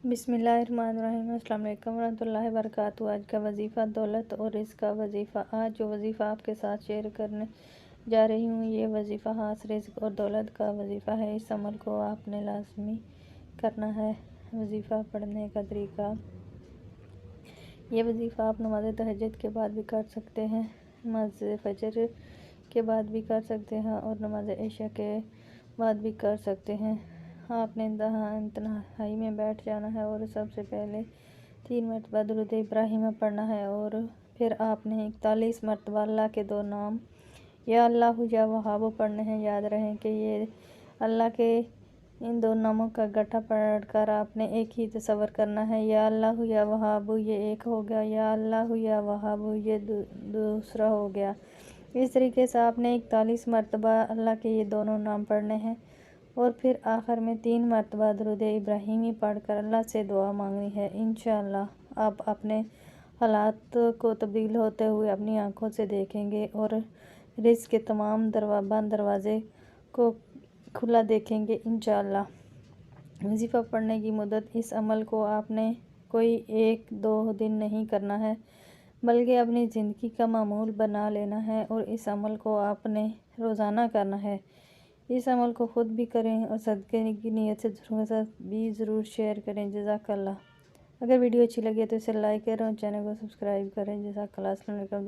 बिस्मिल्लाहिर्रहमानिर्रहीम। अस्सलाम वालेकुम रहमतुल्लाहि व बरकातुहू। आज का वजीफ़ा दौलत और रिज़्क़ का वजीफ़ा। आज जो वजीफ़ा आपके साथ शेयर करने जा रही हूँ ये वजीफ़ा ख़ास रिज़्क़ और दौलत का वजीफ़ा है। इस अमल को आपने लाज़मी करना है। वजीफ़ा पढ़ने का तरीका। ये वजीफ़ा आप नमाज़ तहज्जुद के बाद भी कर सकते हैं, नमाज़ फजर के बाद भी कर सकते हैं और नमाज़ इशा के बाद भी कर सकते हैं। आपने तन्हाई में बैठ जाना है और सबसे पहले 3 मरतबा दुरूद इब्राहिम पढ़ना है और फिर आपने 41 मरतबा अल्लाह के 2 नाम या अल्लाह या वहाब पढ़ने हैं। याद रहे कि ये अल्लाह के इन 2 नामों का गठा पढ़कर आपने एक ही तसव्वुर करना है। या अल्लाह या वहाब ये एक हो गया, या अल्लाह या वहाब ये दूसरा हो गया। इस तरीके से आपने 41 मरतबा अल्लाह के ये दोनों नाम पढ़ने हैं और फिर आखिर में 3 मरतबा दुरूद इब्राहिमी पढ़कर अल्लाह से दुआ मांगनी है। इंशाअल्लाह आप अपने हालात को तब्दील होते हुए अपनी आँखों से देखेंगे और रिज़्क़ के तमाम बंद दरवाज़े को खुला देखेंगे इंशाअल्लाह। वजीफ़ा पढ़ने की मुद्दत। इस अमल को आपने कोई 1-2 दिन नहीं करना है बल्कि अपनी ज़िंदगी का मामूल बना लेना है और इस अमल को आपने रोज़ाना करना है। इस अमल को ख़ुद भी करें और सदक़े की नीयत से भी ज़रूर शेयर करें। जज़ाकल्लाह। अगर वीडियो अच्छी लगे तो इसे लाइक करें और चैनल को सब्सक्राइब करें। जज़ाकल्लाह। अस्सलाम वालेकुम।